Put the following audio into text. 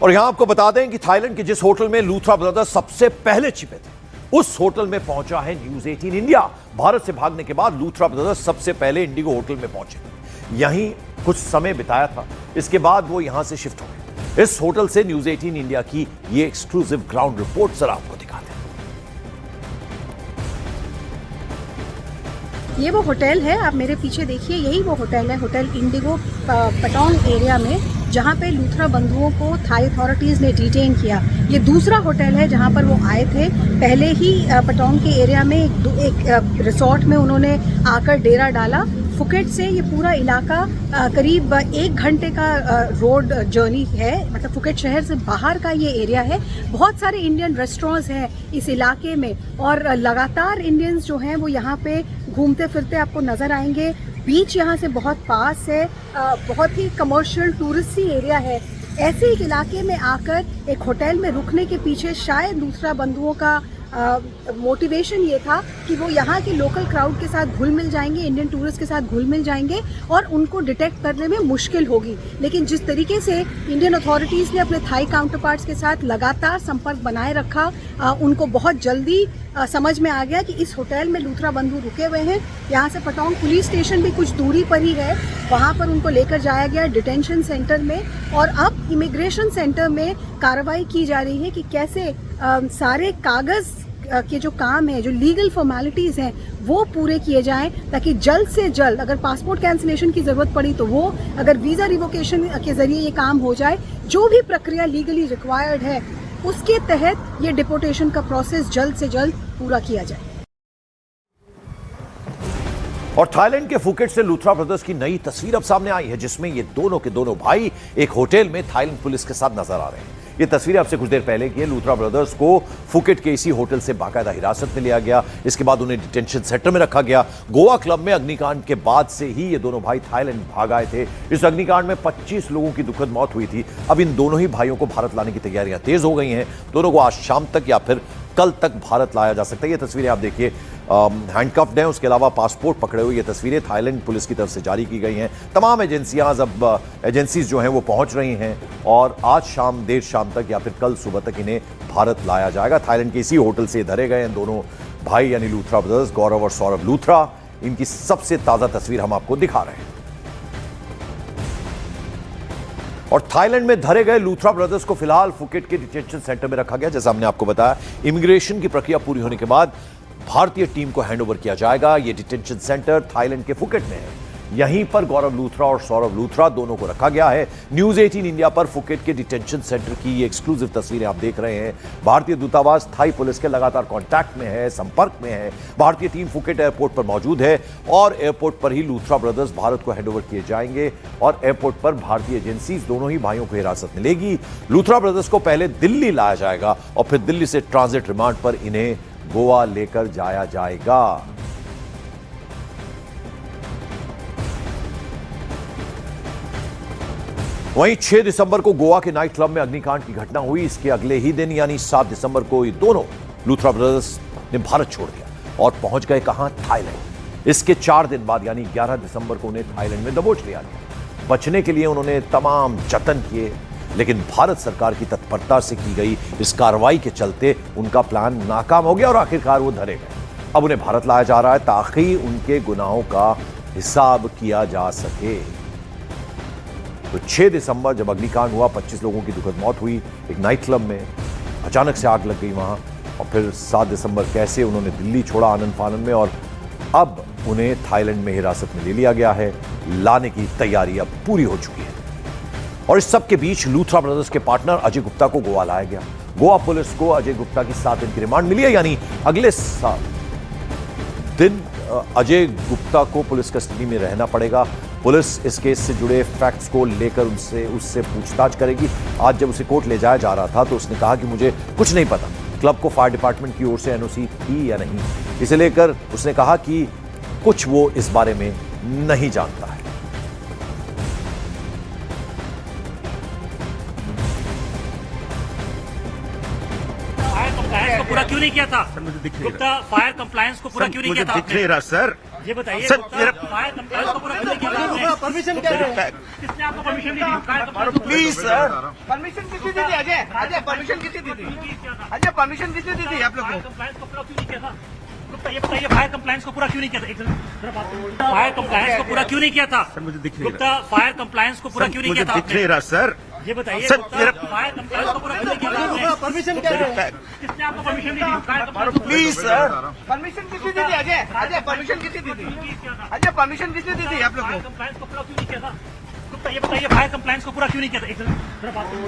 और यहां आपको बता दें कि थाईलैंड के जिस होटल में लूथरा ब्रदर्स सबसे पहले छिपे थे, उस होटल में पहुंचा है न्यूज 18 इंडिया। भारत से भागने के बाद लूथरा ब्रदर्स सबसे पहले इंडिगो होटल में पहुंचे, यहीं कुछ समय बिताया था। इसके बाद वो यहां से शिफ्ट हो गए। इस होटल से न्यूज 18 इंडिया की ये एक्सक्लूसिव ग्राउंड रिपोर्ट जरा आपको दिखाते हैं। ये वो होटल है, आप मेरे पीछे देखिए, यही वो होटल है, होटल इंडिगो पटोंग एरिया में, जहाँ पे लूथरा बंधुओं को थाई अथॉरिटीज़ ने डिटेन किया। ये दूसरा होटल है जहाँ पर वो आए थे। पहले ही पटोंग के एरिया में एक रिसोर्ट में उन्होंने आकर डेरा डाला। फुकेट से ये पूरा इलाका करीब 1 घंटे का रोड जर्नी है, मतलब फुकेट शहर से बाहर का ये एरिया है। बहुत सारे इंडियन रेस्टोरेंट्स हैं इस इलाके में और लगातार इंडियंस जो हैं वो यहाँ पे घूमते फिरते आपको नज़र आएंगे। बीच यहाँ से बहुत पास है, बहुत ही कमर्शियल टूरिस्टी एरिया है। ऐसे एक इलाके में आकर एक होटल में रुकने के पीछे शायद लूथरा बंधुओं का मोटिवेशन ये था कि वो यहाँ के लोकल क्राउड के साथ घुल मिल जाएंगे, इंडियन टूरिस्ट के साथ घुल मिल जाएंगे और उनको डिटेक्ट करने में मुश्किल होगी। लेकिन जिस तरीके से इंडियन अथॉरिटीज़ ने अपने थाई काउंटर पार्ट्स के साथ लगातार संपर्क बनाए रखा, उनको बहुत जल्दी समझ में आ गया कि इस होटल में लूथरा बंधु रुके हुए हैं। यहाँ से पटोंग पुलिस स्टेशन भी कुछ दूरी पर ही है, वहाँ पर उनको लेकर जाया गया डिटेंशन सेंटर में और अब इमिग्रेशन सेंटर में कार्रवाई की जा रही है कि कैसे सारे कागज़ के जो काम है, जो लीगल फॉर्मेलिटीज़ हैं, वो पूरे किए जाएं ताकि जल्द से जल्द, अगर पासपोर्ट कैंसिलेशन की ज़रूरत पड़ी तो वो, अगर वीज़ा रिवोकेशन के ज़रिए ये काम हो जाए, जो भी प्रक्रिया लीगली रिक्वायर्ड है उसके तहत ये डिपोर्टेशन का प्रोसेस जल्द से जल्द पूरा किया जाए। और थाईलैंड के फुकेट से लूथरा ब्रदर्स की नई तस्वीर अब सामने आई है, जिसमें ये दोनों के दोनों भाई एक होटल में थाईलैंड पुलिस के साथ नजर आ रहे हैं। ये तस्वीर आपसे कुछ देर पहले की है। लूथरा ब्रदर्स को फुकेट के इसी होटल से बाकायदा हिरासत में लिया गया। इसके बाद उन्हें डिटेंशन सेंटर में रखा गया। गोवा क्लब में अग्निकांड के बाद से ही ये दोनों भाई थाईलैंड भाग आए थे। इस अग्निकांड में 25 लोगों की दुखद मौत हुई थी। अब इन दोनों ही भाइयों को भारत लाने की तैयारियां तेज हो गई हैं। दोनों को आज शाम तक या फिर कल तक भारत लाया जा सकता है। ये तस्वीरें आप देखिए, हैंडकफ्ड हैं, उसके अलावा पासपोर्ट पकड़े हुए ये तस्वीरें थाईलैंड पुलिस की तरफ से जारी की गई हैं। तमाम एजेंसीज जो हैं वो पहुंच रही हैं और आज शाम, देर शाम तक या फिर कल सुबह तक इन्हें भारत लाया जाएगा। थाईलैंड के इसी होटल से धरे गए हैं दोनों भाई यानी लूथरा ब्रदर्स, गौरव और सौरभ लूथरा। इनकी सबसे ताजा तस्वीर हम आपको दिखा रहे हैं। और थाईलैंड में धरे गए लूथरा ब्रदर्स को फिलहाल फुकेट के डिटेंशन सेंटर में रखा गया। जैसा हमने आपको बताया, इमिग्रेशन की प्रक्रिया पूरी होने के बाद भारतीय टीम को हैंडओवर किया जाएगा। यह डिटेंशन सेंटर थाईलैंड के फुकेट में है। यहीं पर गौरव लूथरा और सौरभ लूथरा दोनों को रखा गया है। न्यूज 18 इंडिया पर फुकेट के डिटेंशन सेंटर की ये एक्सक्लूसिव तस्वीरें आप देख रहे हैं। भारतीय दूतावास थाई पुलिस के लगातार कांटेक्ट में है, संपर्क में है। भारतीय टीम फुकेट एयरपोर्ट पर मौजूद है और एयरपोर्ट पर ही लूथरा ब्रदर्स भारत को हैंडओवर किए जाएंगे और एयरपोर्ट पर भारतीय एजेंसीज दोनों ही भाइयों को हिरासत में लेगी। लूथरा ब्रदर्स को पहले दिल्ली लाया जाएगा और फिर दिल्ली से ट्रांजिट रिमांड पर इन्हें गोवा लेकर जाया जाएगा। वहीं 6 दिसंबर को गोवा के नाइट क्लब में अग्निकांड की घटना हुई। इसके अगले ही दिन यानी 7 दिसंबर को ये दोनों लूथरा ब्रदर्स ने भारत छोड़ दिया और पहुंच गए कहां? थाईलैंड। इसके 4 दिन बाद यानी 11 दिसंबर को उन्हें थाईलैंड में दबोच लिया गया। बचने के लिए उन्होंने तमाम जतन किए, लेकिन भारत सरकार की तत्परता से की गई इस कार्रवाई के चलते उनका प्लान नाकाम हो गया और आखिरकार वो धरे गए। अब उन्हें भारत लाया जा रहा है ताकि उनके गुनाहों का हिसाब किया जा सके। तो 6 दिसंबर जब अग्निकांड हुआ, 25 लोगों की दुखद मौत हुई एक नाइट क्लब में, अचानक से आग लग गई वहां। और फिर 7 दिसंबर कैसे उन्होंने दिल्ली छोड़ा आनंद फानन में और अब उन्हें थाईलैंड में हिरासत में ले लिया गया है। लाने की तैयारी अब पूरी हो चुकी है। और इस सब के बीच लूथरा ब्रदर्स के पार्टनर अजय गुप्ता को गोवा लाया गया। गोवा पुलिस को अजय गुप्ता की 7 दिन की रिमांड मिली है, यानी अगले 7 दिन अजय गुप्ता को पुलिस कस्टडी में रहना पड़ेगा। पुलिस इस केस से जुड़े फैक्ट्स को लेकर उससे पूछताछ करेगी। आज जब उसे कोर्ट ले जाया जा रहा था तो उसने कहा कि मुझे कुछ नहीं पता क्लब को फायर डिपार्टमेंट की ओर से एनओसी थी या नहीं। इसे लेकर उसने कहा कि कुछ वो इस बारे में नहीं जानता है। पूरा क्यों नहीं किया था? गुप्ता, फायर कंप्लायंस को पूरा क्यों नहीं किया था? दिख नहीं रहा सर, ये बताइए सर, गुप्ता, मेरा- फायर कंप्लायंस को पूरा क्यों नहीं किया आपने? परमिशन क्या है? किसने आपको परमिशन दी थी फायर कंप्लायंस को? प्लीज सर परमिशन किसने दी थी? अजय अजय परमिशन किसने दी थी? अजय परमिशन किसने दी थी आप लोग फायर को? कंप्लायंस को पूरा क्यों नहीं किया था? गुप्ता ये बताइए फायर कंप्लायंस को पूरा क्यों नहीं किया था? एक मिनट, जरा बात करो। फायर कंप्लायंस को पूरा क्यों नहीं किया था? मुझे दिख नहीं गुप्ता फायर कंप्लायंस को पूरा क्यों नहीं मुझे किया था दिख नहीं आपने? रहा सर ये बताइए सर, गुप्ता, मेरा- फायर कंप्लायंस को पूरा क्यों नहीं किया था आपने? परमिशन क्या है? किसने आपको परमिशन दी थी फायर कंप्लायंस को? प्लीज सर परमिशन किसने दी थी? अजय अजय परमिशन किसने दी थी? अजय परमिशन किसने दी थी आप लोग फायर को? कंप्लायंस को पूरा क्यों नहीं किया था? गुप्ता ये बताइए फायर कंप्लायंस को पूरा क्यों नहीं किया था? एक मिनट, जरा बात करो।